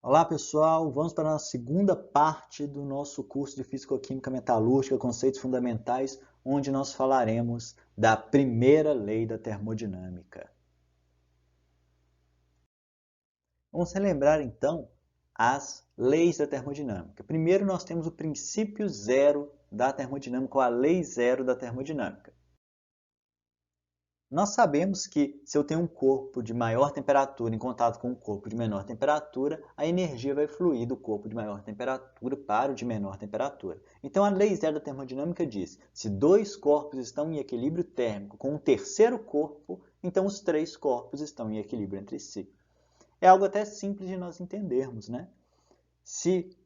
Olá pessoal, vamos para a segunda parte do nosso curso de Físico-Química Metalúrgica, Conceitos Fundamentais, onde nós falaremos da primeira lei da termodinâmica. Vamos relembrar então as leis da termodinâmica. Primeiro nós temos o princípio zero da termodinâmica, ou a lei zero da termodinâmica. Nós sabemos que se eu tenho um corpo de maior temperatura em contato com um corpo de menor temperatura, a energia vai fluir do corpo de maior temperatura para o de menor temperatura. Então a lei zero da termodinâmica diz: se dois corpos estão em equilíbrio térmico com um terceiro corpo, então os três corpos estão em equilíbrio entre si. É algo até simples de nós entendermos, né? Se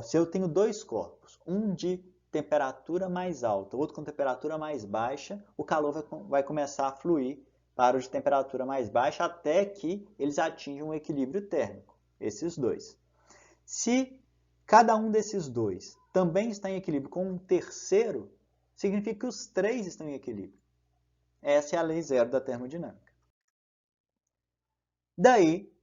se eu tenho dois corpos, um de temperatura mais alta, outro com temperatura mais baixa, o calor vai começar a fluir para o de temperatura mais baixa até que eles atinjam um equilíbrio térmico, esses dois. Se cada um desses dois também está em equilíbrio com um terceiro, significa que os três estão em equilíbrio. Essa é a lei zero da termodinâmica. Daí,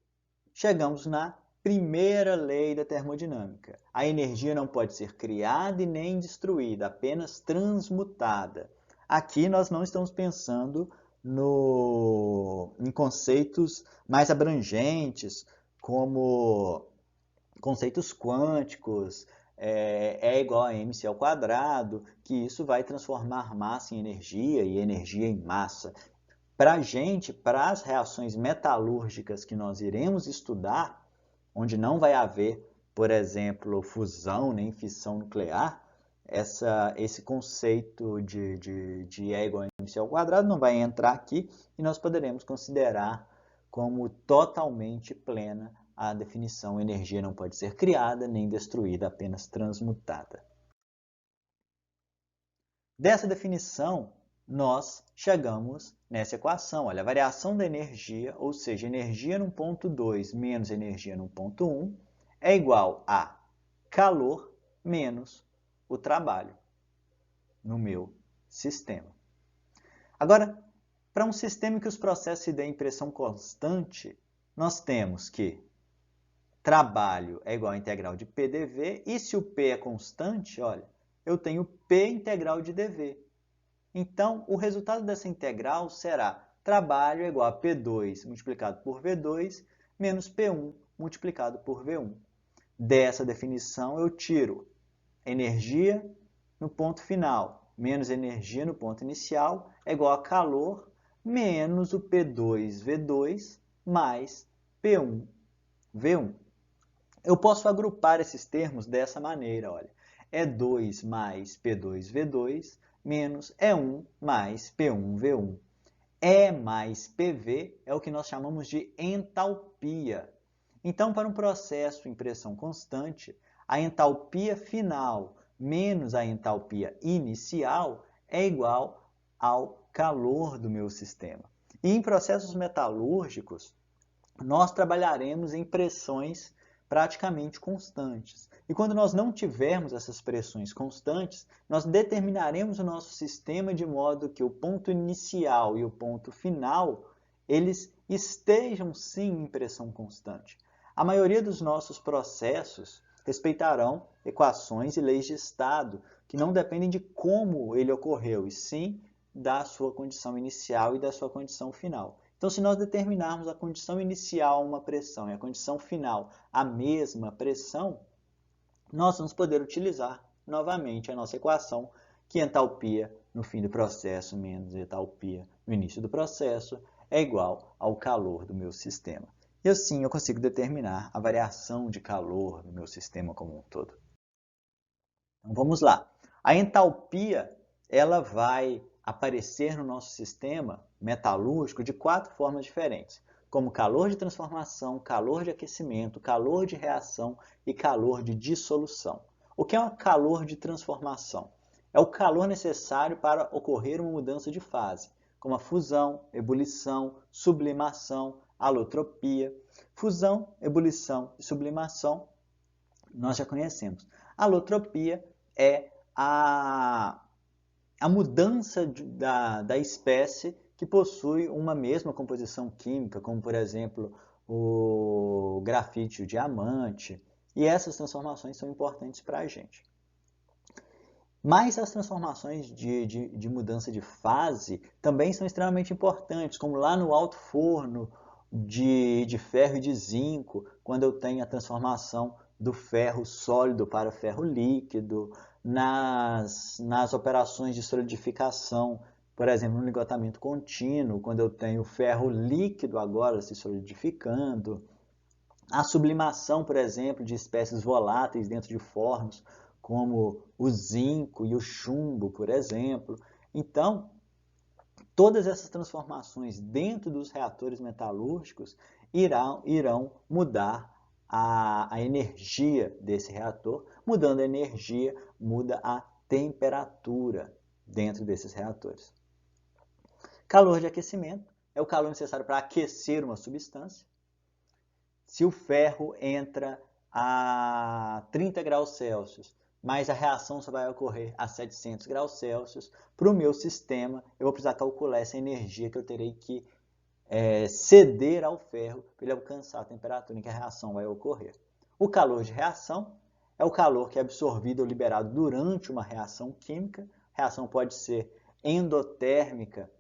chegamos na primeira lei da termodinâmica. A energia não pode ser criada e nem destruída, apenas transmutada. Aqui nós não estamos pensando em conceitos mais abrangentes, como conceitos quânticos, é igual a mc ao quadrado, que isso vai transformar massa em energia e energia em massa. Para a gente, para as reações metalúrgicas que nós iremos estudar, onde não vai haver, por exemplo, fusão nem fissão nuclear, esse conceito de E igual a mc ao quadrado não vai entrar aqui e nós poderemos considerar como totalmente plena a definição: energia não pode ser criada nem destruída, apenas transmutada. Dessa definição, nós chegamos nessa equação. Olha, a variação da energia, ou seja, energia no ponto 2 menos energia no ponto 1, é igual a calor menos o trabalho no meu sistema. Agora, para um sistema em que os processos se dêem em pressão constante, nós temos que trabalho é igual a integral de P dV, e se o P é constante, olha, eu tenho P integral de dV. Então, o resultado dessa integral será trabalho igual a P2 multiplicado por V2 menos P1 multiplicado por V1. Dessa definição, eu tiro energia no ponto final menos energia no ponto inicial é igual a calor menos o P2V2 mais P1V1. Eu posso agrupar esses termos dessa maneira, olha. E2 mais P2V2 menos E1 mais P1V1. E mais PV é o que nós chamamos de entalpia. Então, para um processo em pressão constante, a entalpia final menos a entalpia inicial é igual ao calor do meu sistema. E em processos metalúrgicos, nós trabalharemos em pressões praticamente constantes. E quando nós não tivermos essas pressões constantes, nós determinaremos o nosso sistema de modo que o ponto inicial e o ponto final, eles estejam sim em pressão constante. A maioria dos nossos processos respeitarão equações e leis de estado que não dependem de como ele ocorreu, e sim da sua condição inicial e da sua condição final. Então, se nós determinarmos a condição inicial uma pressão e a condição final a mesma pressão, nós vamos poder utilizar novamente a nossa equação, que entalpia no fim do processo menos entalpia no início do processo é igual ao calor do meu sistema. E assim eu consigo determinar a variação de calor no meu sistema como um todo. Então vamos lá. A entalpia, ela vai aparecer no nosso sistema metalúrgico de quatro formas diferentes, como calor de transformação, calor de aquecimento, calor de reação e calor de dissolução. O que é um calor de transformação? É o calor necessário para ocorrer uma mudança de fase, como a fusão, ebulição, sublimação, alotropia. Fusão, ebulição e sublimação nós já conhecemos. Alotropia é a mudança da espécie que possui uma mesma composição química, como por exemplo o grafite e o diamante, e essas transformações são importantes para a gente. Mas as transformações de mudança de fase também são extremamente importantes, como lá no alto forno de ferro e de zinco, quando eu tenho a transformação do ferro sólido para ferro líquido, nas operações de solidificação, por exemplo, no ligotamento contínuo, quando eu tenho ferro líquido agora se solidificando, a sublimação, por exemplo, de espécies voláteis dentro de fornos, como o zinco e o chumbo, por exemplo. Então, todas essas transformações dentro dos reatores metalúrgicos irão mudar a energia desse reator. Mudando a energia, muda a temperatura dentro desses reatores. Calor de aquecimento é o calor necessário para aquecer uma substância. Se o ferro entra a 30 graus Celsius, mas a reação só vai ocorrer a 700 graus Celsius, para o meu sistema, eu vou precisar calcular essa energia que eu terei que ceder ao ferro para ele alcançar a temperatura em que a reação vai ocorrer. O calor de reação é o calor que é absorvido ou liberado durante uma reação química. A reação pode ser endotérmica,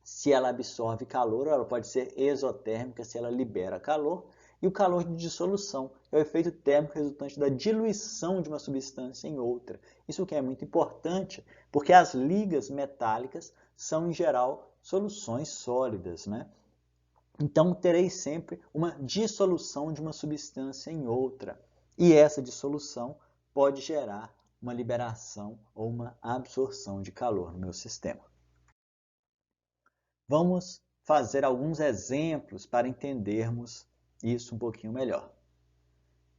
se ela absorve calor, ou ela pode ser exotérmica, se ela libera calor. E o calor de dissolução é o efeito térmico resultante da diluição de uma substância em outra. Isso que é muito importante, porque as ligas metálicas são, em geral, soluções sólidas, né? Então, terei sempre uma dissolução de uma substância em outra. E essa dissolução pode gerar uma liberação ou uma absorção de calor no meu sistema. Vamos fazer alguns exemplos para entendermos isso um pouquinho melhor.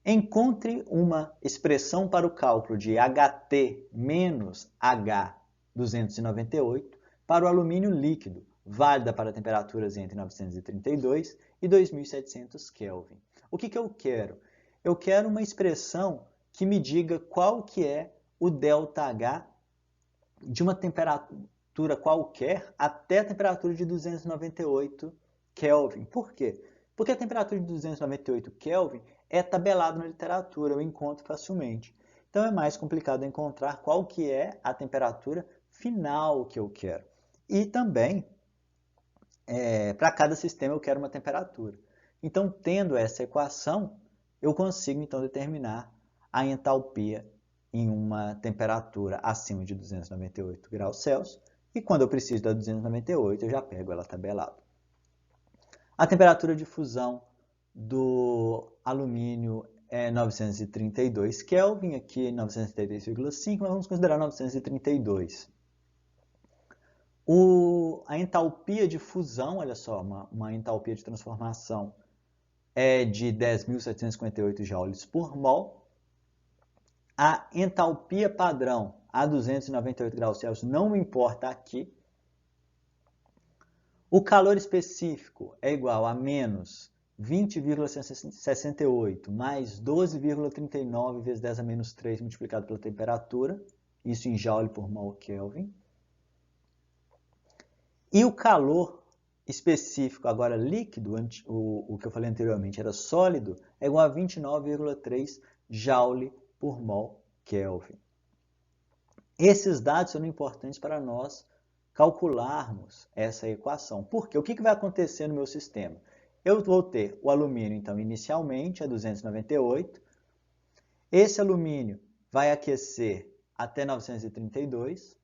Encontre uma expressão para o cálculo de HT menos H298 para o alumínio líquido, válida para temperaturas entre 932 e 2700 Kelvin. O que eu quero? Eu quero uma expressão que me diga qual que é o ΔH de uma temperatura qualquer até a temperatura de 298 Kelvin. Por quê? Porque a temperatura de 298 Kelvin é tabelado na literatura, eu encontro facilmente. Então é mais complicado encontrar qual que é a temperatura final que eu quero. E também, para cada sistema eu quero uma temperatura. Então, tendo essa equação, eu consigo então determinar a entalpia em uma temperatura acima de 298 graus Celsius. E quando eu preciso da 298, eu já pego ela tabelada. A temperatura de fusão do alumínio é 932 Kelvin, aqui 933,5, mas vamos considerar 932. A entalpia de fusão, olha só, uma entalpia de transformação é de 10.758 joules por mol. A entalpia padrão a 298 graus Celsius não importa aqui. O calor específico é igual a menos 20,68 mais 12,39 vezes 10 a menos 3 multiplicado pela temperatura, isso em joule por mol Kelvin. E o calor específico, agora líquido, o que eu falei anteriormente era sólido, é igual a 29,3 joule por mol Kelvin. Esses dados são importantes para nós calcularmos essa equação. Porque o que vai acontecer no meu sistema? Eu vou ter o alumínio, então, inicialmente a 298. Esse alumínio vai aquecer até 932.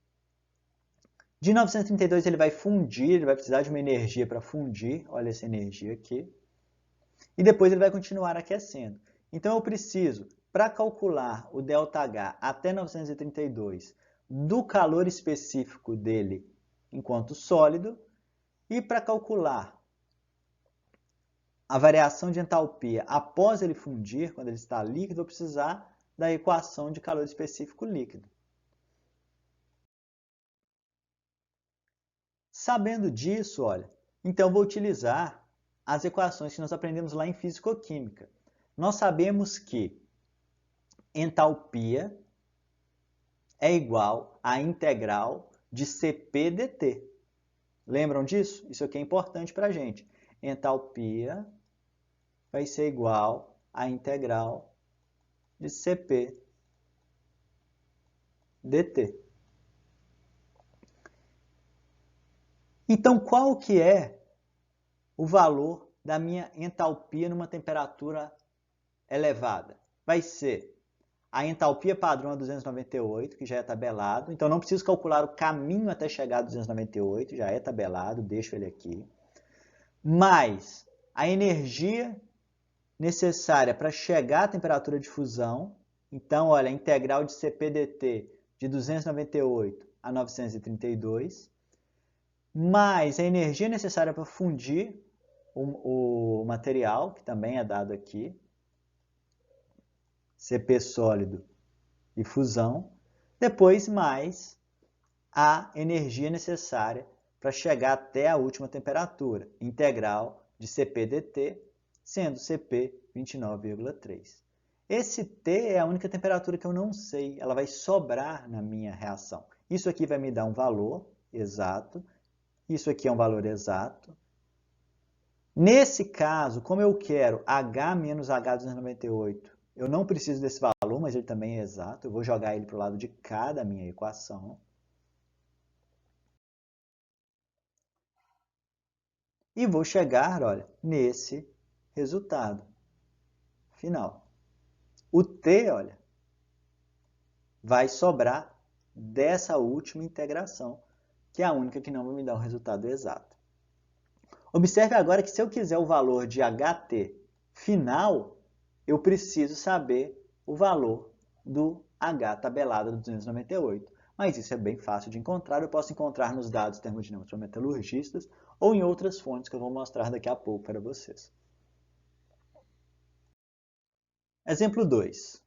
De 932 ele vai fundir, ele vai precisar de uma energia para fundir. Olha essa energia aqui. E depois ele vai continuar aquecendo. Então eu preciso, para calcular o ΔH até 932, do calor específico dele enquanto sólido, e para calcular a variação de entalpia após ele fundir, quando ele está líquido, eu vou precisar da equação de calor específico líquido. Sabendo disso, olha, então vou utilizar as equações que nós aprendemos lá em Físico-Química. Nós sabemos que entalpia é igual à integral de Cp dt. Lembram disso? Isso aqui é importante para a gente. Entalpia vai ser igual à integral de Cp dt. Então, qual que é o valor da minha entalpia numa temperatura elevada? Vai ser a entalpia padrão a 298, que já é tabelado. Então, não preciso calcular o caminho até chegar a 298, já é tabelado, deixo ele aqui. Mais a energia necessária para chegar à temperatura de fusão. Então, olha, a integral de Cp dt de 298 a 932, mais a energia necessária para fundir o material, que também é dado aqui, Cp sólido e fusão, depois mais a energia necessária para chegar até a última temperatura, integral de Cp dt, sendo Cp 29,3. Esse T é a única temperatura que eu não sei, ela vai sobrar na minha reação. Isso aqui vai me dar um valor exato, isso aqui é um valor exato. Nesse caso, como eu quero H menos H298, eu não preciso desse valor, mas ele também é exato. Eu vou jogar ele para o lado de cá da minha equação. E vou chegar, olha, nesse resultado final. O T, olha, vai sobrar dessa última integração, que é a única que não vai me dar o resultado exato. Observe agora que se eu quiser o valor de HT final, eu preciso saber o valor do H tabelado do 298. Mas isso é bem fácil de encontrar, eu posso encontrar nos dados termodinâmicos para metalurgistas ou em outras fontes que eu vou mostrar daqui a pouco para vocês. Exemplo 2.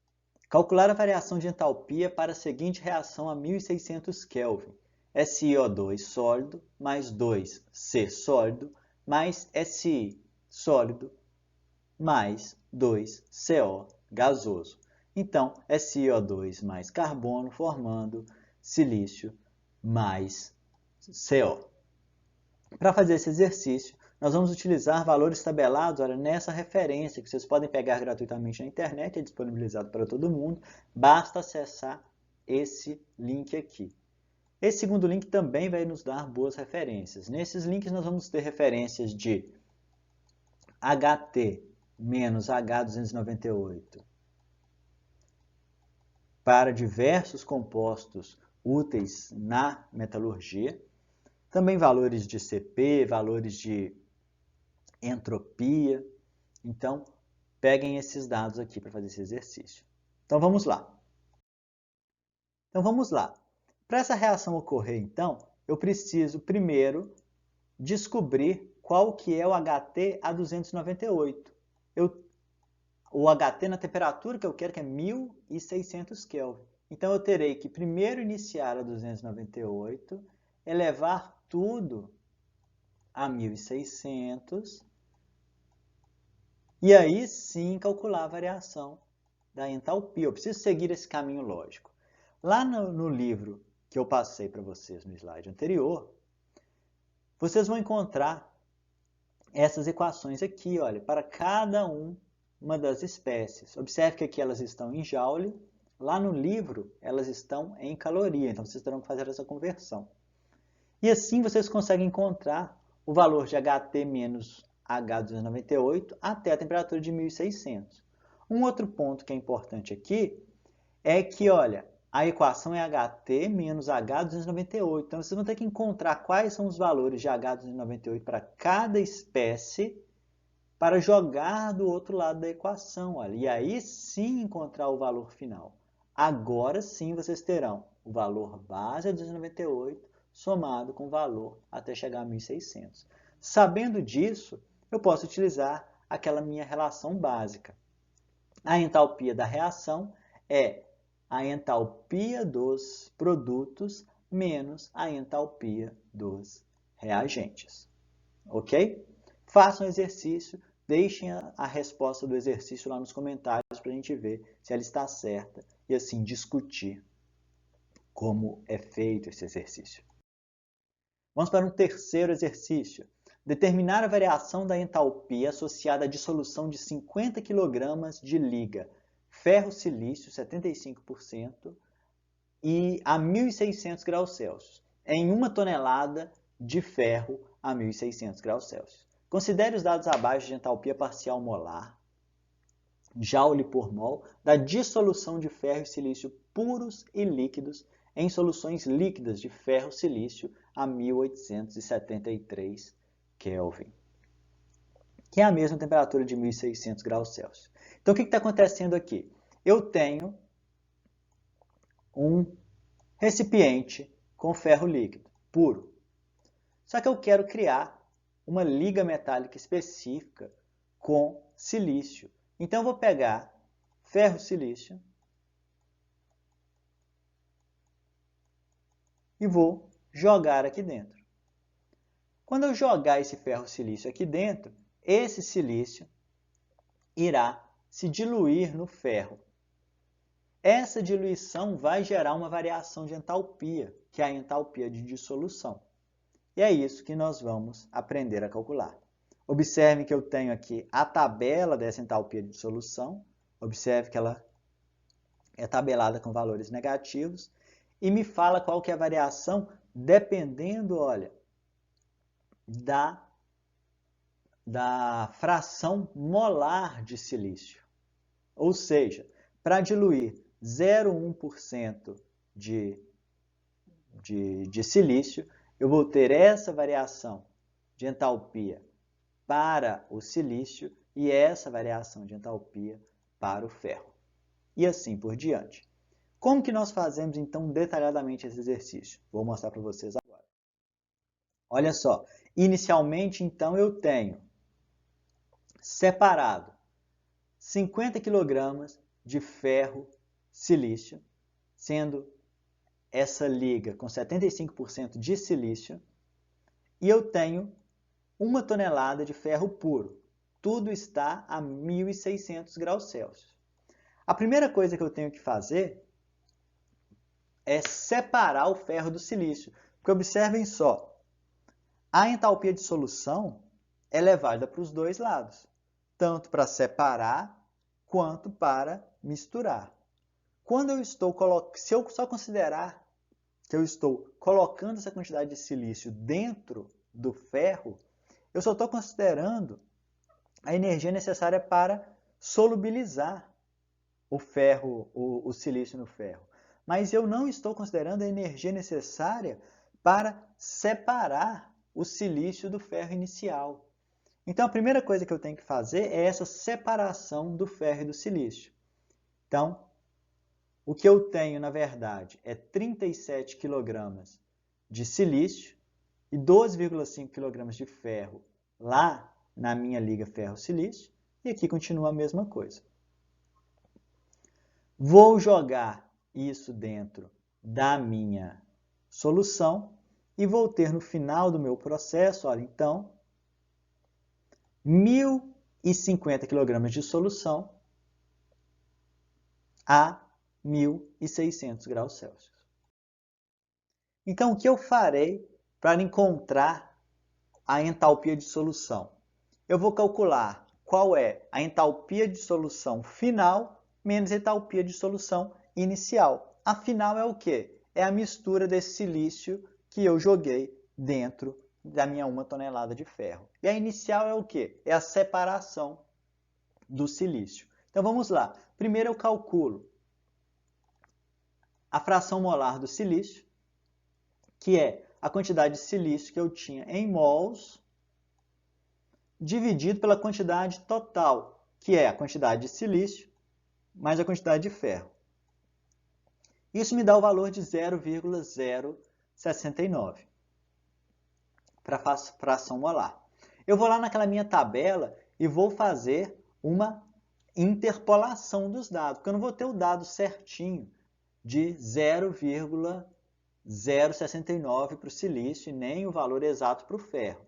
Calcular a variação de entalpia para a seguinte reação a 1600 Kelvin. SiO2 sólido mais 2C sólido mais Si sólido mais 2CO gasoso. Então, SiO2 mais carbono formando silício mais CO. Para fazer esse exercício, nós vamos utilizar valores tabelados, olha, nessa referência, que vocês podem pegar gratuitamente na internet, é disponibilizado para todo mundo, basta acessar esse link aqui. Esse segundo link também vai nos dar boas referências. Nesses links nós vamos ter referências de HT menos H298 para diversos compostos úteis na metalurgia, também valores de Cp, valores de entropia. Então, peguem esses dados aqui para fazer esse exercício. Então, vamos lá. Para essa reação ocorrer, então, eu preciso primeiro descobrir qual que é o HT a 298. O HT na temperatura que eu quero, que é 1600 Kelvin. Então, eu terei que primeiro iniciar a 298, elevar tudo a 1600, e aí sim calcular a variação da entalpia. Eu preciso seguir esse caminho lógico. Lá no livro que eu passei para vocês no slide anterior, vocês vão encontrar essas equações aqui, olha, para cada uma das espécies. Observe que aqui elas estão em joule, lá no livro elas estão em caloria, então vocês terão que fazer essa conversão. E assim vocês conseguem encontrar o valor de HT menos H298 até a temperatura de 1600. Um outro ponto que é importante aqui é que, olha, a equação é HT menos H298. Então, vocês vão ter que encontrar quais são os valores de H298 para cada espécie para jogar do outro lado da equação. Olha, e aí sim encontrar o valor final. Agora sim vocês terão o valor base a 298 somado com o valor até chegar a 1600. Sabendo disso, eu posso utilizar aquela minha relação básica. A entalpia da reação é a entalpia dos produtos menos a entalpia dos reagentes. Ok? Façam o exercício, deixem a resposta do exercício lá nos comentários para a gente ver se ela está certa e assim discutir como é feito esse exercício. Vamos para um terceiro exercício. Determinar a variação da entalpia associada à dissolução de 50 kg de liga ferro-silício, 75%, e a 1.600 graus Celsius, em 1 tonelada de ferro a 1.600 graus Celsius. Considere os dados abaixo de entalpia parcial molar, joule por mol, da dissolução de ferro e silício puros e líquidos em soluções líquidas de ferro-silício a 1873 Kelvin, que é a mesma temperatura de 1.600 graus Celsius. Então, o que está acontecendo aqui? Eu tenho um recipiente com ferro líquido, puro. Só que eu quero criar uma liga metálica específica com silício. Então, eu vou pegar ferro-silício e vou jogar aqui dentro. Quando eu jogar esse ferro-silício aqui dentro, esse silício irá se diluir no ferro. Essa diluição vai gerar uma variação de entalpia, que é a entalpia de dissolução. E é isso que nós vamos aprender a calcular. Observe que eu tenho aqui a tabela dessa entalpia de dissolução. Observe que ela é tabelada com valores negativos. E me fala qual que é a variação dependendo, olha, da fração molar de silício. Ou seja, para diluir 0,1% de silício, eu vou ter essa variação de entalpia para o silício e essa variação de entalpia para o ferro. E assim por diante. Como que nós fazemos, então, detalhadamente esse exercício? Vou mostrar para vocês agora. Olha só, inicialmente, então, eu tenho separado 50 kg de ferro-silício, sendo essa liga com 75% de silício, e eu tenho 1 tonelada de ferro puro. Tudo está a 1.600 graus Celsius. A primeira coisa que eu tenho que fazer é separar o ferro do silício, porque observem só, a entalpia de solução é válida para os dois lados, tanto para separar quanto para misturar. Quando eu estou se eu só considerar que eu estou colocando essa quantidade de silício dentro do ferro, eu só estou considerando a energia necessária para solubilizar o ferro, o silício no ferro. Mas eu não estou considerando a energia necessária para separar o silício do ferro inicial. Então, a primeira coisa que eu tenho que fazer é essa separação do ferro e do silício. Então, o que eu tenho, na verdade, é 37 kg de silício e 12,5 kg de ferro lá na minha liga ferro-silício. E aqui continua a mesma coisa. Vou jogar isso dentro da minha solução e vou ter no final do meu processo, olha, então, 1.050 kg de solução a 1.600 graus Celsius. Então, o que eu farei para encontrar a entalpia de solução? Eu vou calcular qual é a entalpia de solução final menos a entalpia de solução inicial. A final é o quê? É a mistura desse silício que eu joguei dentro da minha 1 tonelada de ferro. E a inicial é o quê? É a separação do silício. Então vamos lá. Primeiro eu calculo a fração molar do silício, que é a quantidade de silício que eu tinha em mols, dividido pela quantidade total, que é a quantidade de silício mais a quantidade de ferro. Isso me dá o valor de 0,069 para a fração molar. Eu vou lá naquela minha tabela e vou fazer uma interpolação dos dados, porque eu não vou ter o dado certinho de 0,069 para o silício e nem o valor exato para o ferro.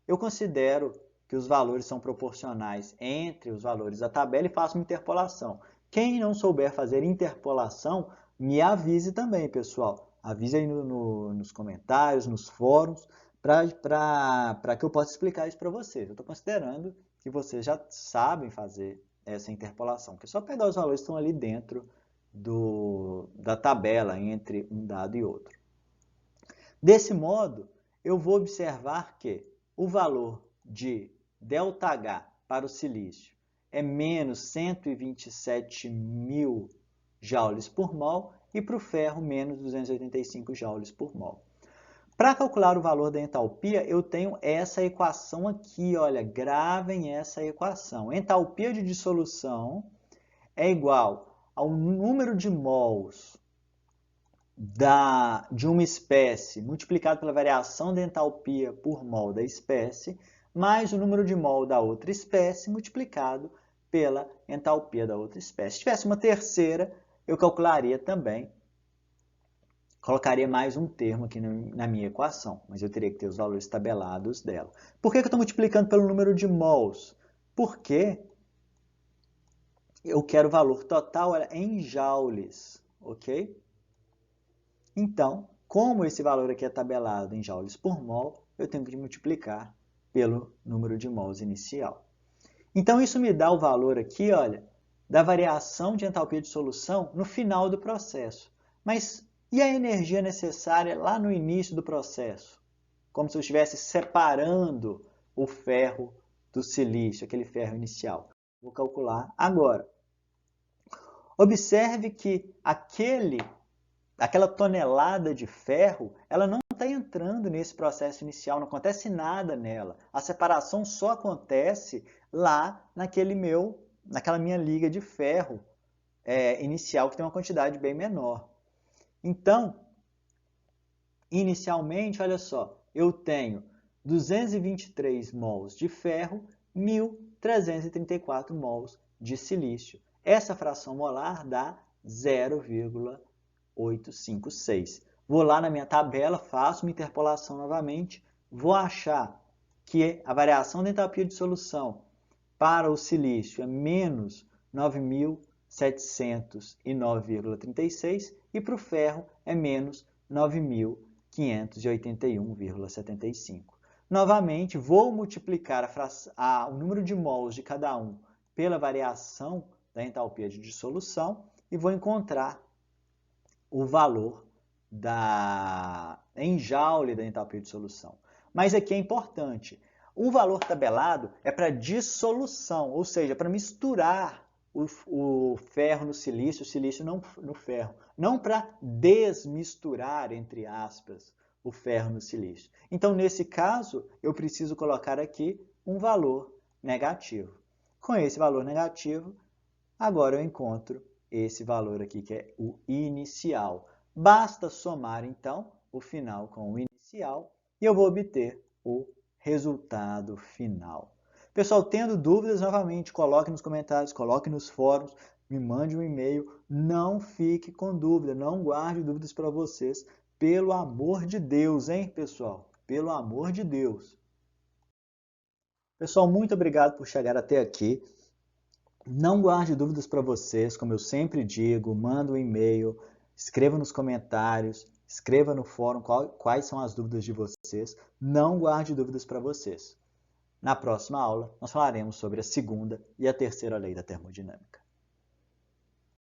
Eu considero que os valores são proporcionais entre os valores da tabela e faço uma interpolação. Quem não souber fazer interpolação, me avise também, pessoal. Avise aí nos comentários, nos fóruns, para que eu possa explicar isso para vocês. Eu estou considerando que vocês já sabem fazer essa interpolação, que é só pegar os valores que estão ali dentro da tabela entre um dado e outro. Desse modo, eu vou observar que o valor de ΔH para o silício é menos 127.000 joules por mol e para o ferro menos 285 joules por mol. Para calcular o valor da entalpia, eu tenho essa equação aqui, olha, gravem essa equação. Entalpia de dissolução é igual ao número de mols de uma espécie multiplicado pela variação da entalpia por mol da espécie, mais o número de mol da outra espécie multiplicado pela entalpia da outra espécie. Se tivesse uma terceira, eu calcularia também, colocaria mais um termo aqui na minha equação, mas eu teria que ter os valores tabelados dela. Por que eu estou multiplicando pelo número de mols? Porque eu quero o valor total em joules, ok? Então, como esse valor aqui é tabelado em joules por mol, eu tenho que multiplicar pelo número de mols inicial. Então, isso me dá o valor aqui, olha, da variação de entalpia de solução no final do processo. Mas e a energia necessária lá no início do processo? Como se eu estivesse separando o ferro do silício, aquele ferro inicial. Vou calcular agora. Observe que aquela tonelada de ferro, ela não está entrando nesse processo inicial, não acontece nada nela. A separação só acontece lá naquela minha liga de ferro inicial, que tem uma quantidade bem menor. Então, inicialmente, olha só, eu tenho 223 mols de ferro, 1.334 mols de silício. Essa fração molar dá 0,856. Vou lá na minha tabela, faço uma interpolação novamente, vou achar que a variação da entalpia de solução para o silício é menos 9.709,36 e para o ferro é menos 9.581,75. Novamente, vou multiplicar o número de mols de cada um pela variação da entalpia de dissolução e vou encontrar o valor em joule da entalpia de solução. Mas aqui é importante, o valor tabelado é para dissolução, ou seja, para misturar o ferro no silício, o silício no ferro. Não para desmisturar, entre aspas, o ferro no silício. Então, nesse caso, eu preciso colocar aqui um valor negativo. Com esse valor negativo, agora eu encontro esse valor aqui, que é o inicial. Basta somar, então, o final com o inicial e eu vou obter o resultado final. Pessoal, tendo dúvidas, novamente, coloque nos comentários, coloque nos fóruns, me mande um e-mail. Não fique com dúvida, não guarde dúvidas para vocês. Pelo amor de Deus, hein, pessoal? Pelo amor de Deus. Pessoal, muito obrigado por chegar até aqui. Não guarde dúvidas para vocês, como eu sempre digo, manda um e-mail, escreva nos comentários, escreva no fórum quais são as dúvidas de vocês. Não guarde dúvidas para vocês. Na próxima aula, nós falaremos sobre a segunda e a terceira lei da termodinâmica.